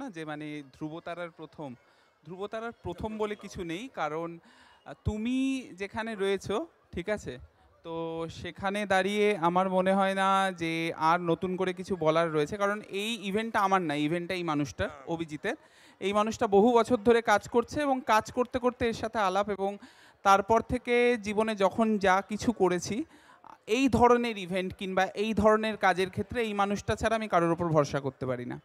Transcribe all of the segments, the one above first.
না যে মানে ধ্রুবতারার প্রথম বলে কিছু নেই, কারণ তুমি যেখানে রয়েছো, ঠিক আছে, তো সেখানে দাঁড়িয়ে আমার মনে হয় না যে আর নতুন করে কিছু বলার রয়েছে, কারণ এই ইভেন্টটা আমার না, ইভেন্টটা এই মানুষটার, অভিজিতের। এই মানুষটা বহু বছর ধরে কাজ করছে এবং কাজ করতে করতে এর সাথে আলাপ, এবং তারপর থেকে জীবনে যখন যা কিছু করেছি এই ধরনের ইভেন্ট কিংবা এই ধরনের কাজের ক্ষেত্রে এই মানুষটা ছাড়া আমি কারোর ওপর ভরসা করতে পারি না।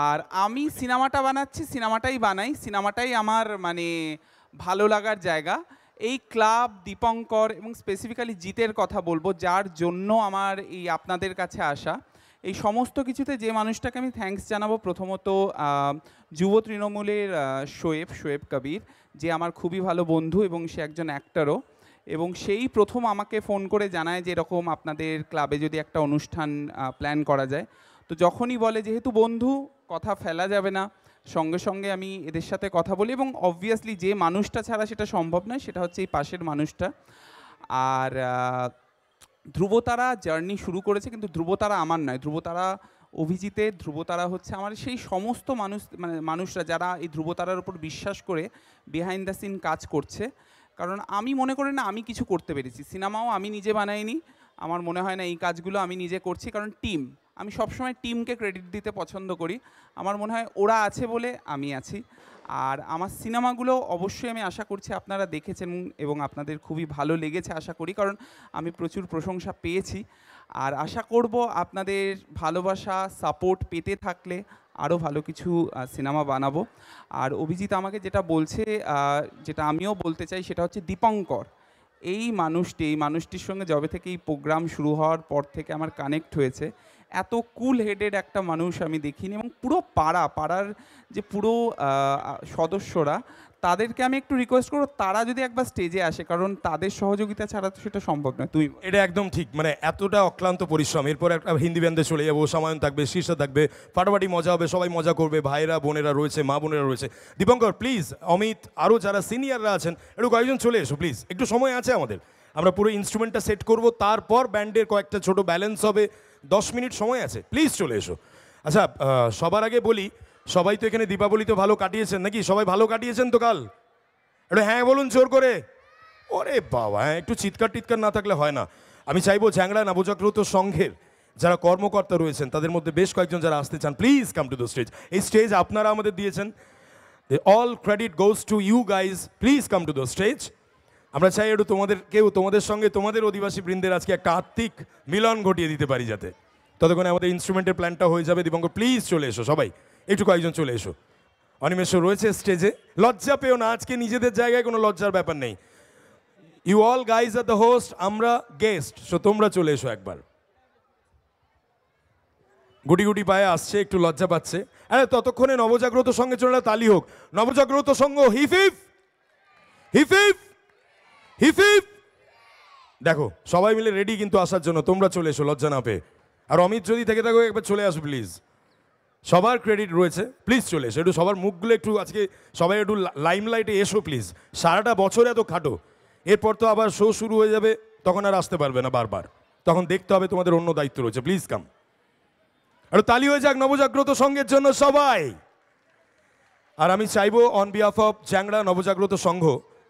আর আমি সিনেমাটা বানাচ্ছি, সিনেমাটাই বানাই, সিনেমাটাই আমার মানে ভালো লাগার জায়গা। এই ক্লাব, দীপঙ্কর এবং স্পেসিফিক্যালি জিতের কথা বলবো, যার জন্য আমার এই আপনাদের কাছে আসা, এই সমস্ত কিছুতে যে মানুষটাকে আমি থ্যাঙ্কস জানাবো, প্রথমত যুব তৃণমূলের শোয়েব কবির, যে আমার খুবই ভালো বন্ধু এবং সে একজন অ্যাক্টরও, এবং সেই প্রথম আমাকে ফোন করে জানায় যে এরকম আপনাদের ক্লাবে যদি একটা অনুষ্ঠান প্ল্যান করা যায়। তো যখনই বলে, যেহেতু বন্ধু, কথা ফেলা যাবে না, সঙ্গে সঙ্গে আমি এদের সাথে কথা বলি, এবং অবভিয়াসলি যে মানুষটা ছাড়া সেটা সম্ভব নয়, সেটা হচ্ছে এই পাশের মানুষটা। আর ধ্রুবতারা জার্নি শুরু করেছে, কিন্তু ধ্রুবতারা আমার নয়, ধ্রুবতারা অভিজিতের। ধ্রুবতারা হচ্ছে আমার সেই সমস্ত মানুষ, মানে মানুষরা যারা এই ধ্রুবতারার উপর বিশ্বাস করে বিহাইন্ড দ্য সিন কাজ করছে। কারণ আমি মনে করি না আমি কিছু করতে পেরেছি, সিনেমাও আমি নিজে বানাইনি, আমার মনে হয় না এই কাজগুলো আমি নিজে করছি, কারণ টিম, আমি সবসময় টিমকে ক্রেডিট দিতে পছন্দ করি। আমার মনে হয় ওরা আছে বলে আমি আছি। আর আমার সিনেমাগুলো অবশ্যই আমি আশা করছি আপনারা দেখেছেন এবং আপনাদের খুবই ভালো লেগেছে আশা করি, কারণ আমি প্রচুর প্রশংসা পেয়েছি। আর আশা করব আপনাদের ভালোবাসা, সাপোর্ট পেতে থাকলে আরও ভালো কিছু সিনেমা বানাবো। আর অভিজিৎ আমাকে যেটা বলছে, যেটা আমিও বলতে চাই, সেটা হচ্ছে দীপঙ্কর, এই মানুষটির সঙ্গে যবে থেকে এই প্রোগ্রাম শুরু হওয়ার পর থেকে আমার কানেক্ট হয়েছে, এত কুল হেডেড একটা মানুষ আমি দেখিনি। এবং পুরো পাড়ার যে পুরো সদস্যরা, তাদেরকে আমি একটু রিকোয়েস্ট করবো, তারা যদি একবার স্টেজে আসে, কারণ তাদের সহযোগিতা ছাড়া তো সেটা সম্ভব নয়। তুই এটা একদম ঠিক, মানে এতটা অক্লান্ত পরিশ্রম, এরপর একটা হিন্দি ব্যান্ডে চলে যাবো, সামায়ন থাকবে, শীর্ষা থাকবে, ফাটাফাটি মজা হবে, সবাই মজা করবে, ভাইরা বোনেরা রয়েছে, মা বোনেরা রয়েছে। দীপঙ্কর প্লিজ, অমিত, আরও যারা সিনিয়ররা আছেন, একটু কয়েকজন চলে এসো প্লিজ, একটু সময় আছে আমাদের, আমরা পুরো ইনস্ট্রুমেন্টটা সেট করব, তারপর ব্যান্ডের কয়েকটা ছোট ব্যালেন্স হবে, 10 মিনিট সময় আছে, প্লিজ চলে এসো। আচ্ছা, সবার আগে বলি, সবাই তো এখানে দীপাবলিতে ভালো কাটিয়েছেন নাকি? সবাই ভালো কাটিয়েছেন তো কাল? একটু হ্যাঁ বলুন জোর করে। ওরে বাবা, হ্যাঁ, একটু চিৎকার টিৎকার না থাকলে হয় না। আমি চাইবো চ্যাংড়া নবজাগ্রত সংঘের যারা কর্মকর্তা রয়েছেন, তাদের মধ্যে বেশ কয়েকজন যারা আসতে চান, please come to the stage. এই স্টেজ আপনারা আমাদের দিয়েছেন, all credit goes to you guys, please come to the stage. আমরা চাই একটু তোমাদের সঙ্গে তোমাদের অধিবাসী বৃন্দের আজকে একটা আত্মিক মিলন ঘটিয়ে দিতে পারি, যাতে ততক্ষণে আমাদের ইনস্ট্রুমেন্টের প্ল্যানটা হয়ে যাবে। দীপঙ্কর প্লিজ চলে এসো, সবাই একটু কয়েকজন চলে এসো। অনিমেষও রয়েছে স্টেজে, লজ্জা পেও না, আজকে নিজেদের জায়গায় কোনো লজ্জার ব্যাপার নেই। You all guys are the host, আমরা গেস্ট, সো তোমরা চলে এসো একবার। গুটি গুটি পায়ে আসছে, একটু লজ্জা পাচ্ছে। আরে ততক্ষণে নবজাগ্রত সঙ্গে চলে তালি হোক। নবজাগ্রত সঙ্গ হিফ হিফ হিফ হিফ হিফ হিফ। দেখো সবাই মিলে রেডি কিন্তু আসার জন্য, তোমরা চলে এসো লজ্জা না পেয়ে। আর অমিত যদি থেকে থাকো একবার চলে আসো প্লিজ, সবার ক্রেডিট রয়েছে, প্লিজ চলে এসো। একটু সবার মুখগুলো একটু আজকে সবাই একটু লাইমলাইটে এসো প্লিজ। সারাটা বছর এত খাটো, এরপর তো আবার শো শুরু হয়ে যাবে, তখন আর আসতে পারবে না বারবার, তখন দেখতে হবে তোমাদের অন্য দায়িত্ব রয়েছে, প্লিজ কাম। আর তালি হয়ে যাক নবজাগ্রত সংঘের জন্য সবাই। আর আমি চাইবো অন বিহাফ অফ চ্যাংড়া নবজাগ্রত সংঘ,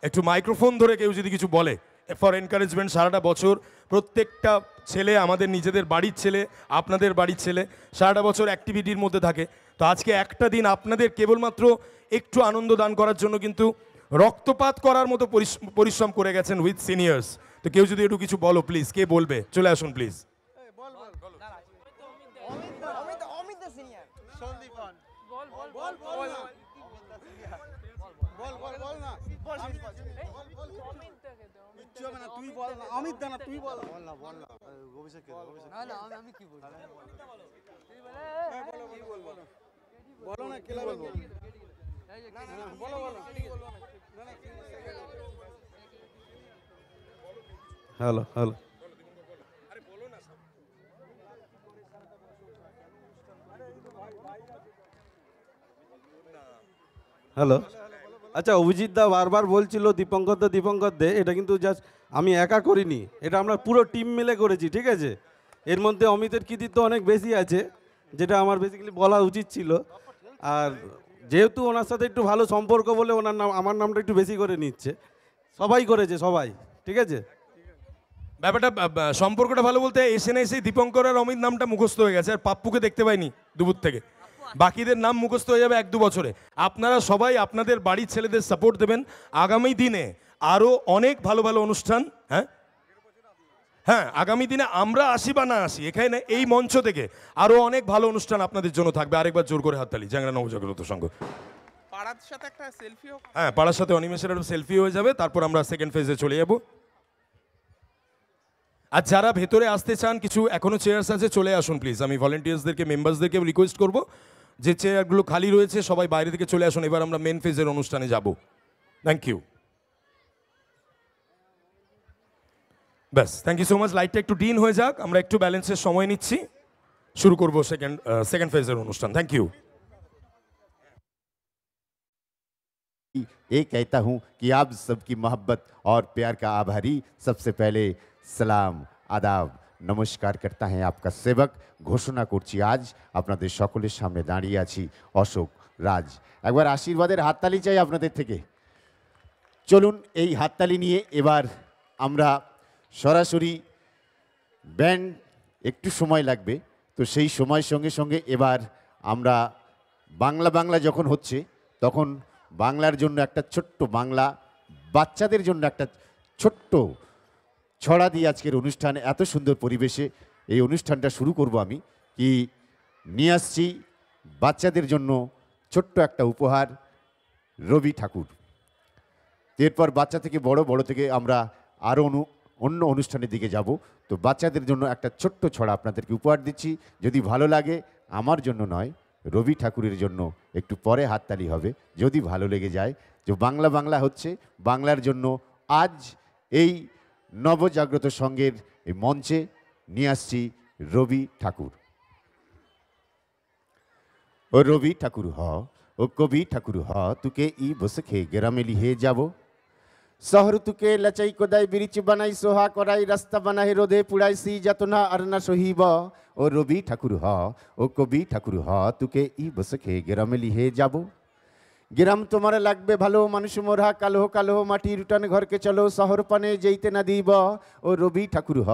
একটু মাইক্রোফোন ধরে কেউ যদি কিছু বলে ফর এনকারেজমেন্ট। সারাটা বছর প্রত্যেকটা ছেলে আমাদের নিজেদের বাড়ির ছেলে, আপনাদের বাড়ির ছেলে, সারাটা বছর অ্যাক্টিভিটির মধ্যে থাকে। তো আজকে একটা দিন আপনাদের কেবলমাত্র একটু আনন্দ দান করার জন্য কিন্তু রক্তপাত করার মতো পরিশ্রম করে গেছেন উইথ সিনিয়র্স। তো কেউ যদি একটু কিছু বলো প্লিজ, কে বলবে? চলে আসুন প্লিজ। তুই বল না, অমিত দা না, তুই বল না, বল না, অভিষেক না না, আমি কি বলবো? বলো না, কে বলবো? বলো বলো। Hello hello, hello. আচ্ছা, অভিজিৎ দা বারবার বলছিল দীপঙ্কর দে, এটা কিন্তু জাস্ট আমি একা করিনি, এটা আমরা পুরো টিম মিলে করেছি, ঠিক আছে? এর মধ্যে অমিতের কৃতিত্ব অনেক বেশি আছে, যেটা আমার বেসিক্যালি বলা উচিত ছিল। আর যেহেতু ওনার সাথে একটু ভালো সম্পর্ক বলে ওনার নাম আমার নামটা একটু বেশি করে নিচ্ছে। সবাই করেছে, সবাই, ঠিক আছে। ব্যাপারটা সম্পর্কটা ভালো বলতে এসে না এসে দীপঙ্কর আর অমিত নামটা মুখস্থ হয়ে গেছে, আর পাপ্পুকে দেখতে পাইনি দুপুর থেকে। বাকিদের নাম মুখস্থ হয়ে যাবে 1-2 বছরে। আপনারা সবাই আপনাদের বাড়ির ছেলেদের সাপোর্ট দেবেন। আগামী দিনে আরও অনেক ভালো ভালো অনুষ্ঠান, হ্যাঁ হ্যাঁ, আগামী দিনে আমরা আসি বা না আসি, এখানে এই মঞ্চ থেকে আরও অনেক ভালো অনুষ্ঠান আপনাদের জন্য থাকবে। আরেকবার জোর করে হাততালি চ্যাংড়া নবজাগ্রত সংঘ। পাড়ার সাথে একটা সেলফি হোক। হ্যাঁ, পাড়ার সাথে অনিমেষের একটা সেলফি হয়ে যাবে, তারপর আমরা সেকেন্ড ফেজে চলে যাব। আর যারা ভেতরে আসতে চান, কিছু এখনো চেয়ার্স আছে, চলে আসুন প্লিজ। আমি ভলেন্টিয়ার্সদেরকে, মেম্বার্সদেরকে রিকোয়েস্ট করব যে চেয়ারগুলো খালি রয়েছে সবাই বাইরে থেকে চলে আসুন। এবার আমরা মেন ফেজের অনুষ্ঠানে যাব। Thank you. ব্যাস, থ্যাংক ইউ সো মাচ। লাইটটা একটু ডিন হয়ে যাক, আমরা একটু ব্যালেন্সের সময় নিচ্ছি, শুরু করব সেকেন্ড ফেজের অনুষ্ঠান। Thank you. ये कहता हूँ कि आप सबकी मोहब्बत और प्यार का आभारी। सबसे पहले সালাম, আদাব, নমস্কার করতা হ্যাঁ আপকা সেবক। ঘোষণা করছি আজ আপনাদের সকলের সামনে দাঁড়িয়ে আছি অশোক রাজ। একবার আশীর্বাদের হাততালি চাই আপনাদের থেকে। চলুন এই হাততালি নিয়ে এবার আমরা সরাসরি ব্যান্ড, একটু সময় লাগবে, তো সেই সময়ের সঙ্গে সঙ্গে এবার আমরা বাংলা যখন হচ্ছে তখন বাংলার জন্য একটা ছোট্ট বাংলা, বাচ্চাদের জন্য একটা ছোট্ট ছড়া দিয়ে আজকের অনুষ্ঠানে এত সুন্দর পরিবেশে এই অনুষ্ঠানটা শুরু করব। আমি কি নিয়ে আসছি বাচ্চাদের জন্য ছোট্ট একটা উপহার, রবি ঠাকুর। এরপর বাচ্চা থেকে বড়, বড় থেকে আমরা আরও অন্য অনুষ্ঠানের দিকে যাব। তো বাচ্চাদের জন্য একটা ছোট্ট ছড়া আপনাদেরকে উপহার দিচ্ছি। যদি ভালো লাগে, আমার জন্য নয়, রবি ঠাকুরের জন্য একটু পরে হাততালি হবে। যদি ভালো লেগে যায় যে বাংলা হচ্ছে, বাংলার জন্য আজ এই নবজাগ্রত সংঘের এই মঞ্চে নিয়ে আসছি রবি ঠাকুর। ও রবি ঠাকুর হ, ও কবি ঠাকুর হ, তুকে ই বসে গ্রামে লিহে যাব। শহর তুকে লচাই কোদাই বিরিচ বানাই সোহা করাই রাস্তা বানাই রোদে পুড়াই সি যাতনা আর না সহিব। ও রবি ঠাকুর হ, ও কবি ঠাকুর হ, তুকে ই বসে গ্রামে লিহে যাব। গ্রাম তোমার লাগবে ভালো, মানুষ মোরা কালো কালো, মাটির উঠান ঘরকে চলো, শহর পানে যেইতে না দিব। ও রবি ঠাকুর হ,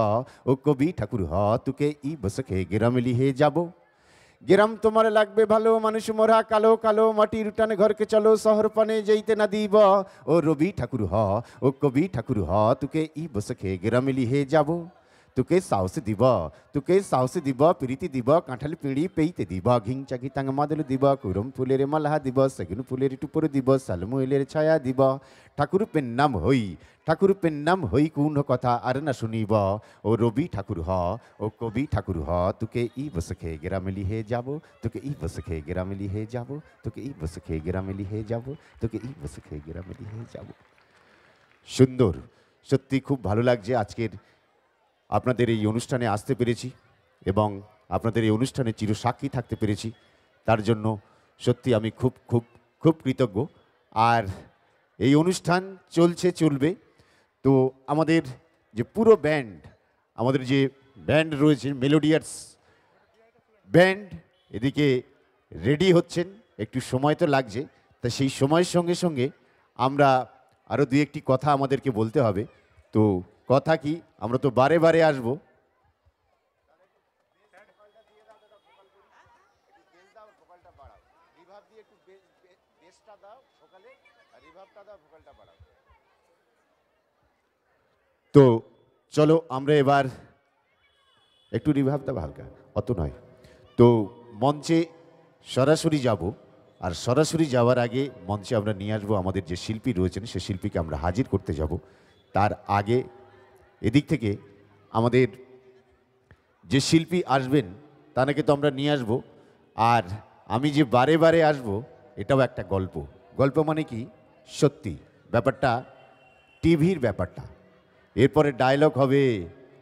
ও কবি ঠাকুর হ, তুকে ই বসে গ্রামে লিহে যাব। গ্রাম তোমার লাগবে ভালো, মানুষ মোরা কালো কালো, মাটির উঠান ঘরকে চলো, শহর পানে যেইতে না দিব। ও রবি ঠাকুর হ, ও কবি ঠাকুর হ, তুকে ই বসে গ্রামে লিহে যাব। তোকে সাহস দিব, তোকে সাহস দিব, প্রীতি দিব, কাঁঠাল পিঁড়ি পেইতে দিব, ঘিংচা ঘিতাং মাদল দিব, কুরম ফুলের মালা দিব, সেগুন ফুলের টুপুর দিব, সালমুলের ছায়া দিব। ঠাকুর পেন নাম হই, ঠাকুর পেন নাম হই, কোন কথা আর না শুনিব। ও রবি ঠাকুর হ, ও কবি ঠাকুর হ, তোকে ই বসে গ্রামে লিহে যাব, তোকে ই বসে গ্রামে লিহে যাব, তোকে ই বসে গ্রামে লিহে যাব, তোকে ই বসে গ্রামে লিহে যাব। সুন্দর, সত্যি খুব ভালো লাগছে আজকের আপনাদের এই অনুষ্ঠানে আসতে পেরেছি এবং আপনাদের এই অনুষ্ঠানে চিরসাক্ষী থাকতে পেরেছি। তার জন্য সত্যি আমি খুব খুব খুব কৃতজ্ঞ। আর এই অনুষ্ঠান চলবে। তো আমাদের যে পুরো ব্যান্ড, আমাদের যে ব্যান্ড রয়েছে মেলোডিয়াস ব্যান্ড, এদিকে রেডি হচ্ছেন, একটু সময় তো লাগছে। তা সেই সময়ের সঙ্গে সঙ্গে আমরা আরও 2-1টি কথা আমাদেরকে বলতে হবে। তো কথা কি, আমরা তো বারে বারে আসবো। তো চলো আমরা এবার একটু রিভাব দাও হালকা, অত নয়। তো মঞ্চে সরাসরি যাব, আর সরাসরি যাওয়ার আগে মঞ্চে আমরা নিয়ে আসবো আমাদের যে শিল্পী রয়েছেন, সে শিল্পীকে আমরা হাজির করতে যাব। তার আগে এদিক থেকে আমাদের যে শিল্পী আসবেন তাকে তো আমরা নিয়ে আসবো। আর আমি যে বারে বারে আসবো, এটাও একটা গল্প। গল্প মানে কি, সত্যি ব্যাপারটা, টিভির ব্যাপারটা। এরপরে ডায়লগ হবে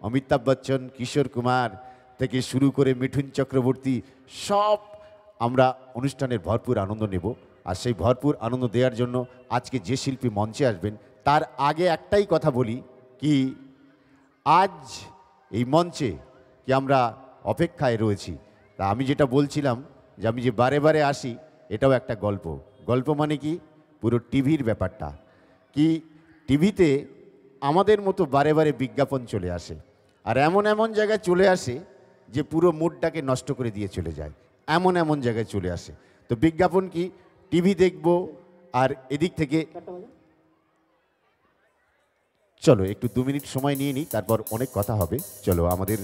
অমিতাভ বচ্চন, কিশোর কুমার থেকে শুরু করে মিঠুন চক্রবর্তী, সব আমরা অনুষ্ঠানের ভরপুর আনন্দ নেব। আর সেই ভরপুর আনন্দ দেওয়ার জন্য আজকে যে শিল্পী মঞ্চে আসবেন, তার আগে একটাই কথা বলি কি, আজ এই মঞ্চে কি আমরা অপেক্ষায় রয়েছি। তা আমি যেটা বলছিলাম যে আমি যে বারে বারে আসি, এটাও একটা গল্প। গল্প মানে কি, পুরো টিভির ব্যাপারটা কি, টিভিতে আমাদের মতো বারে বারে বিজ্ঞাপন চলে আসে, আর এমন এমন জায়গায় চলে আসে যে পুরো মুডটাকে নষ্ট করে দিয়ে চলে যায়, এমন এমন জায়গায় চলে আসে। তো বিজ্ঞাপন কি, টিভি দেখব আর এদিক থেকে চলো একটু 2 মিনিট সময় নিয়ে নিই, তারপর অনেক কথা হবে। চলো আমাদের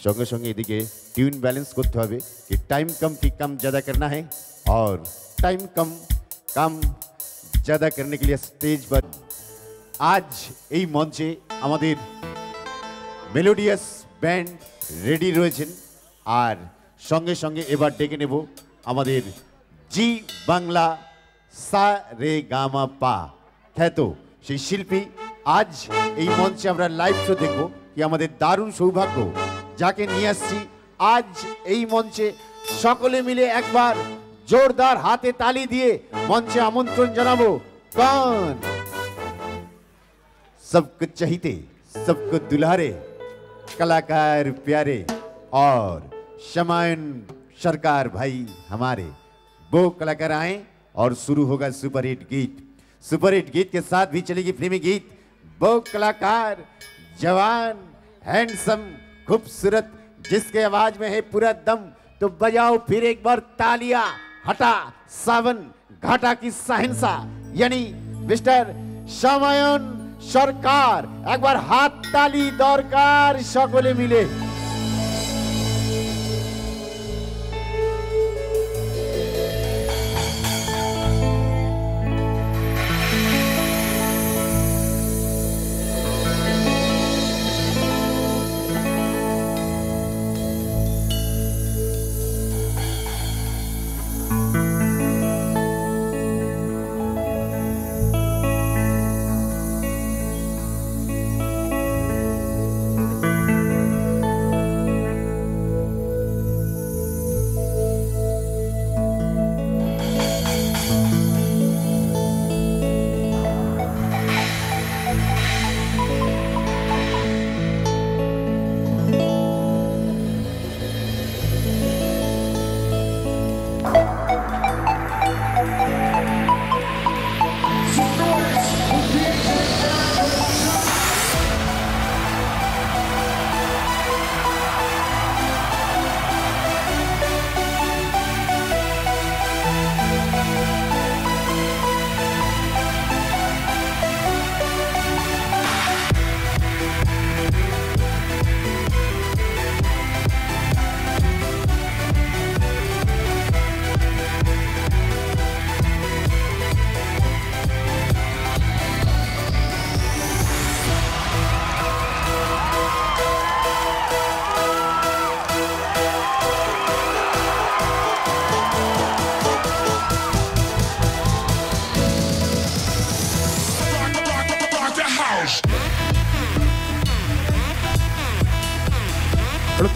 সঙ্গে সঙ্গে এদিকে টিউন ব্যালেন্স করতে হবে कि टाइम कम की कम ज़्यादा करना है और टाइम कम कम ज़्यादा करने के लिए स्टेज पर आज এই মঞ্চে আমাদের মেলোডিয়াস ব্যান্ড রেডি রয়েছেন। আর সঙ্গে সঙ্গে এবার ডেকে নেব আমাদের জি বাংলা সা রে গামা পা খ্যাত সেই শিল্পী। আজ এই মঞ্চে আমরা লাইভ শো দেখব, কি আমাদের দারুণ সৌভাগ্য যাকে নিয়ে আসছি আজ এই মঞ্চে। সকলে মিলে একবার জোরদার হাতে তালি দিয়ে মঞ্চে আমন্ত্রণ জানাবো। कौन सबको चाहते सबको दुलारे कलाकार प्यारे और शमायन सरकार भाई हमारे, वो कलाकार आए और शुरू होगा सुपर हिट गीत। सुपर हिट गीत के साथ भी चलेगी फिल्मी गीत। वो कलाकार जवान हैंडसम खूबसूरत जिसके आवाज में है पूरा दम, तो बजाओ फिर एक बार तालियां। हटा सावन घाटा की साहिंसा यानी मिस्टर शमायन सरकार, एक बार हाथ ताली दरकार सकले मिले।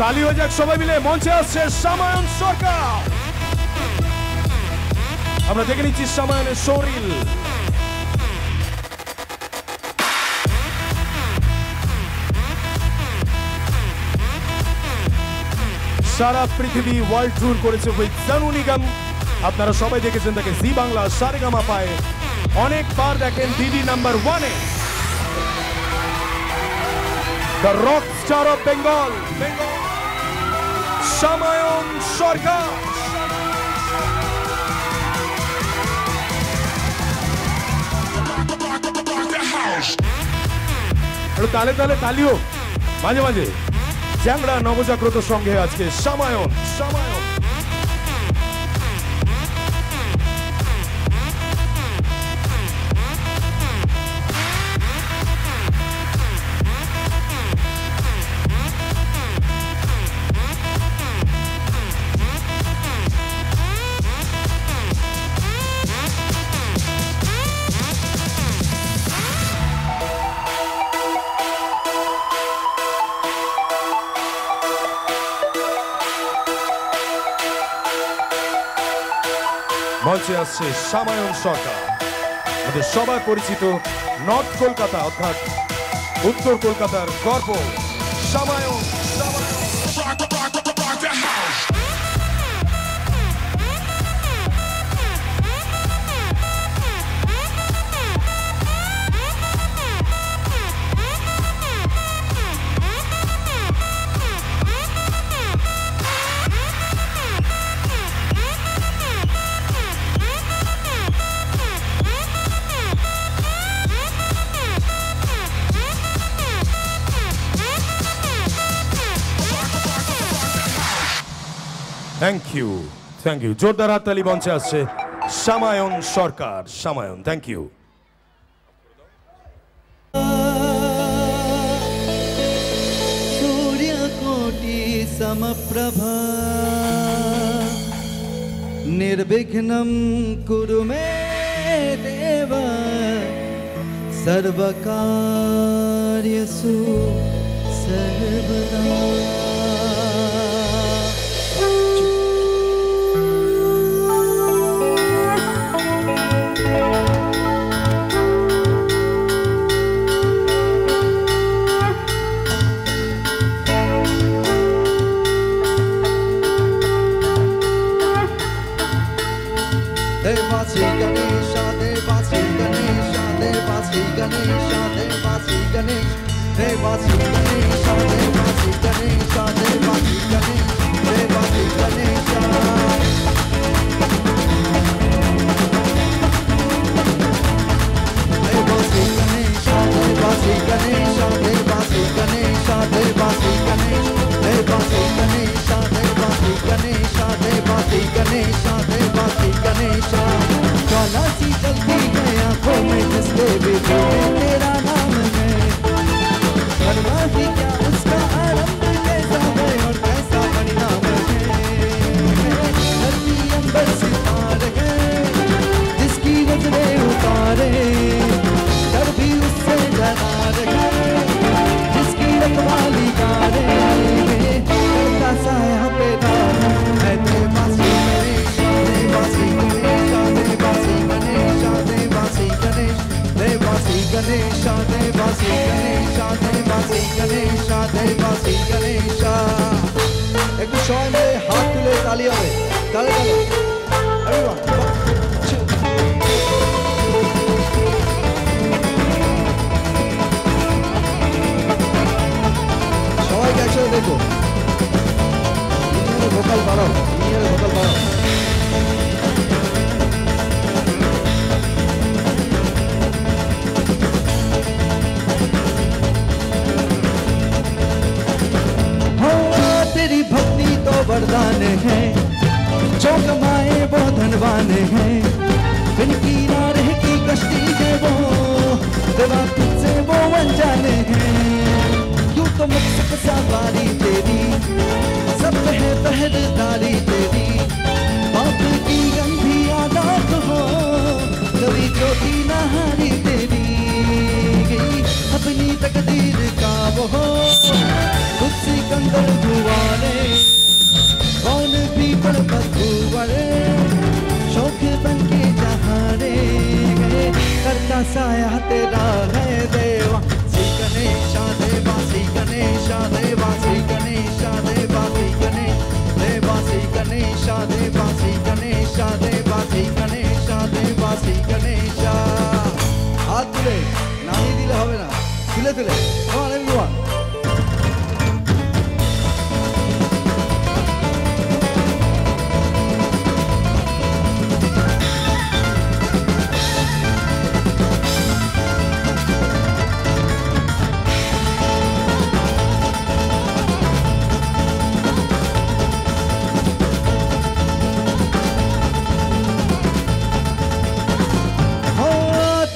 তালি হয়ে যাক সবাই মিলে। মঞ্চে আসছে শমায়ন সরকার। আমরা দেখে নিচ্ছি শমায়নের শরীর। সারা পৃথিবী ওয়ার্ল্ড ট্যুর করেছে উইথ জানু নিগম। আপনারা সবাই দেখেছেন তাকে জি বাংলা সারেগামা পায়, অনেকবার দেখেন ডিডি নাম্বার 1-এ। The rock star of Bengal Shamayan Sarkar. তালে তালে তালিও মাঝে মাঝে। চ্যাংড়া নবজাগ্রত সঙ্গে আজকে শমায়ন। মঞ্চে আসছে শমায়ন সরকার, আমাদের সবার পরিচিত নর্থ কলকাতা অর্থাৎ উত্তর কলকাতার গর্ব শমায়ন। থ্যাংক ইউ জোরদার হাততালি মঞ্চে আসছে সামায়ন সরকার। সামায়ন, থ্যাংক ইউ। सूर्यकोटि समप्रभा निर्विघ्नं कुरु मे देव सर्वकार्येषु सर्वदा। Devasi Ganesha, Devasi Ganesha, Devasi Ganesha, Devasi Ganesha, Devasi Ganesha, Devasi Ganesha, Devasi Ganesha, Devasi Ganesha. Devasi Ganesha, Devasi Ganesha, Devasi Ganesha, Devasi Ganesha, Devasi Ganesha, Devasi Ganesha, Devasi Ganesha, Devasi Ganesha. ज्वाला सी जलती है आंखों में जिसके बेटे में तेरा नाम है, परवाह ही क्या उसका आरंभ कैसा है और कैसा परिणाम है। धरती अंबर सितारे है जिसकी नजरें उतारे, डर भी उससे डरा रहे जिसकी रखवाली गारे। करता साया बेटा है देवासी गणेशा, देवासी गणेशा, देवासी गणेशा, देवासी गणेश, देवासी गणेशा, देवासी गणेशा, देवासी गणेशा, देवासी गणेशा। एक सबाई मिले हाथ तुले ताली হবে, তালে তালে everyone সবাইকে একসাথে দেখো, ইঞ্জিনিয়ারের ভোকাল বাড়াও, ইঞ্জিনিয়ারের ভোকাল বাড়াও। तेरी भक्ति तो वरदान है, जो कमाए वो धनवान है, बिन किनारे की कश्ती है वो, देवा तुझसे वो अनजाने हैं। यूं तो मुक्त सवारी तेरी, सब है पहरेदारी तेरी, बाप की गंधी आदत हो, कभी ज्योति नहारी तेरी, अपनी तकदीर का वो हो खुद सिकंदर दुआरे, कौन भी पर बदुआरे, शौक बन के जहारे गए, करता साया तेरा है देवा श्री गणेशा, देवासी गणेशा, देवासी गणेशा, देवासी गणेश, देवासी गणेशा, देवासी गणेशा, देवासी गणेशा, देवासी गणेशा। हाथ तुले, नानी दिले হবে না, তুলে তুলে, come on everyone।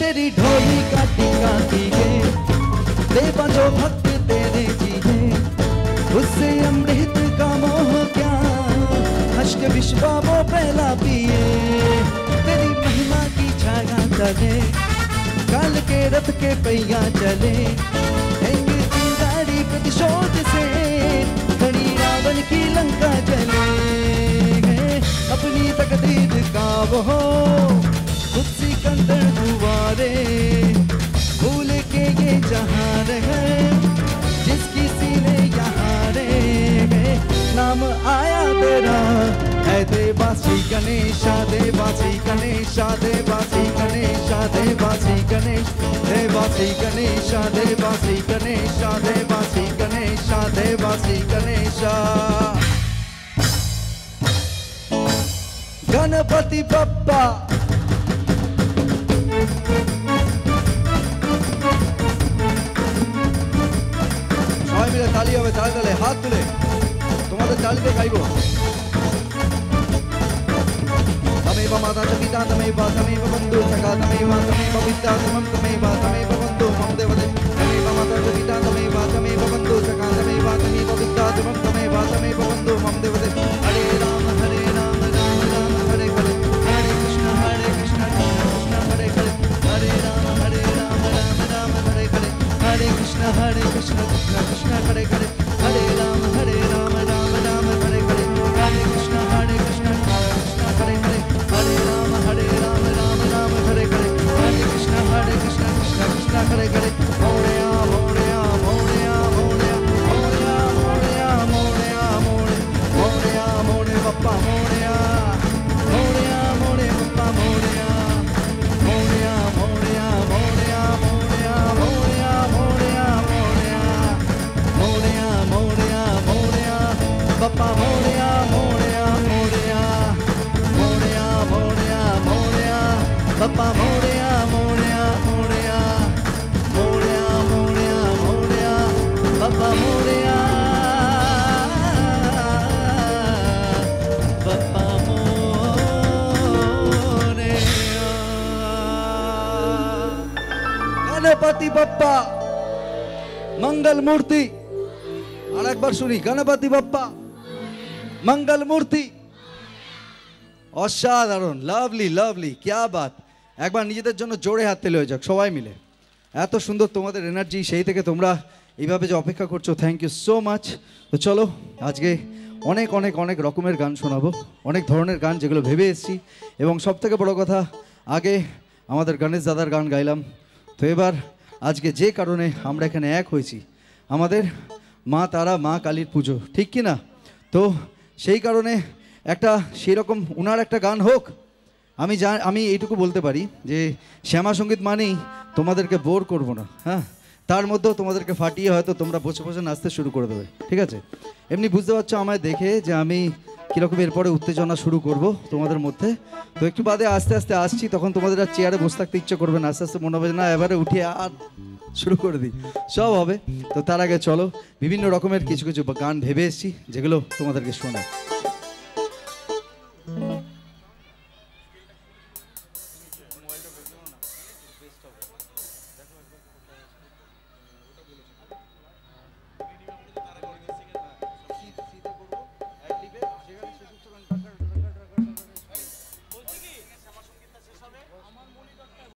तेरी ढोली का टीका की है, देवा जो भक्त तेरे जी है, उससे अमृत का मोह क्या, अष्ट विश्व वो पहला पिए। तेरी महिमा की छाया चले, काल के रथ के पहिया चले, चिंगारी प्रतिशोध से धनी रावण की लंका चले। अपनी तकदीर का वो खुद सिकंदर दुआरे, भूल के ये जहान है जिसकी सीने यहाँ रहे, नाम आया तेरा है देवासी गणेशा, देवासी गणेशा, देवासी गणेशा, देवासी गणेश, देवासी गणेशा, देवासी गणेशा, देवासी गणेशा, देवासी गणेशा। गणपति बप्पा সবাই মিলে তালি হবে, তালে তালে হাত তুলে, তোমাদের তালিতে গাইবো। तमेव माता च पिता तमेव तमेव बन्धु सखा तमेव तमेव विद्या समं तमेव तमेव बन्धु मम देवते तमेव माता च पिता तमेव तमेव बन्धु सखा तमेव तमेव विद्या समं तमेव तमेव बन्धु मम देवते हरे राम राम राम हरे हरे हरे कृष्ण कृष्ण कृष्ण हरे हरे हरे राम राम राम हरे हरे हरे कृष्ण कृष्ण कृष्ण हरे हरे हरे राम राम राम हरे हरे हरे कृष्ण कृष्ण कृष्ण हरे हरे हरे राम राम हरे हरे हरे कृष्ण कृष्ण कृष्ण हरे हरे मोरया मोरया मोरया मोरया मोरया मोरया मोरया मोरया मोरे बप्पा मोरया मोरया मोरे बप्पा मोरया मोरया मोरया मोरया मोरया मोरया मोरया मोरया मोरया मोरया बप्पा मोरया मोरया मोरया मोरया मोरया मोरया बप्पा मोरया मोरया मोरया मोरया मोरया मोरया बप्पा मोरया बप्पा मोरया गणपति बप्पा मंगल मूर्ति আর একবার শুনি গণপতি বাপ্পা मंगल मूर्ति অসাধারণ লাভলি লাভলি क्या बात একবার নিজেদের জন্য জোরে হাত তালি হয়ে যাক সবাই মিলে এত সুন্দর তোমাদের এনার্জি সেই থেকে তোমরা এইভাবে যে অপেক্ষা করছো থ্যাংক ইউ সো মাচ তো চলো আজকে অনেক অনেক অনেক রকমের গান শোনাবো অনেক ধরনের গান যেগুলো ভেবে এসেছি এবং সবথেকে বড় কথা আগে আমাদের গণেশ দাদার গান গাইলাম তো এবার আজকে যে কারণে আমরা এখানে এক হয়েছি আমাদের মা তারা মা কালীর পুজো ঠিক কি না তো সেই কারণে একটা সেরকম ওনার একটা গান হোক আমি এইটুকু বলতে পারি যে শ্যামা সঙ্গীত মানেই তোমাদেরকে বোর করব না হ্যাঁ তার মধ্যেও তোমাদেরকে ফাটিয়ে হয়তো তোমরা বসে বসে নাচতে শুরু করে দেবে ঠিক আছে এমনি বুঝতে পারছো আমায় দেখে যে আমি কীরকম এরপরে উত্তেজনা শুরু করব তোমাদের মধ্যে তো একটু বাদে আস্তে আস্তে আসছি তখন তোমাদের আর চেয়ারে বসে থাকতে ইচ্ছে করবে না আস্তে আস্তে মনে হবে না এবারে উঠিয়ে আর শুরু করে দিই সব হবে তো তার আগে চলো বিভিন্ন রকমের কিছু কিছু গান ভেবে এসেছি যেগুলো তোমাদেরকে শোনায়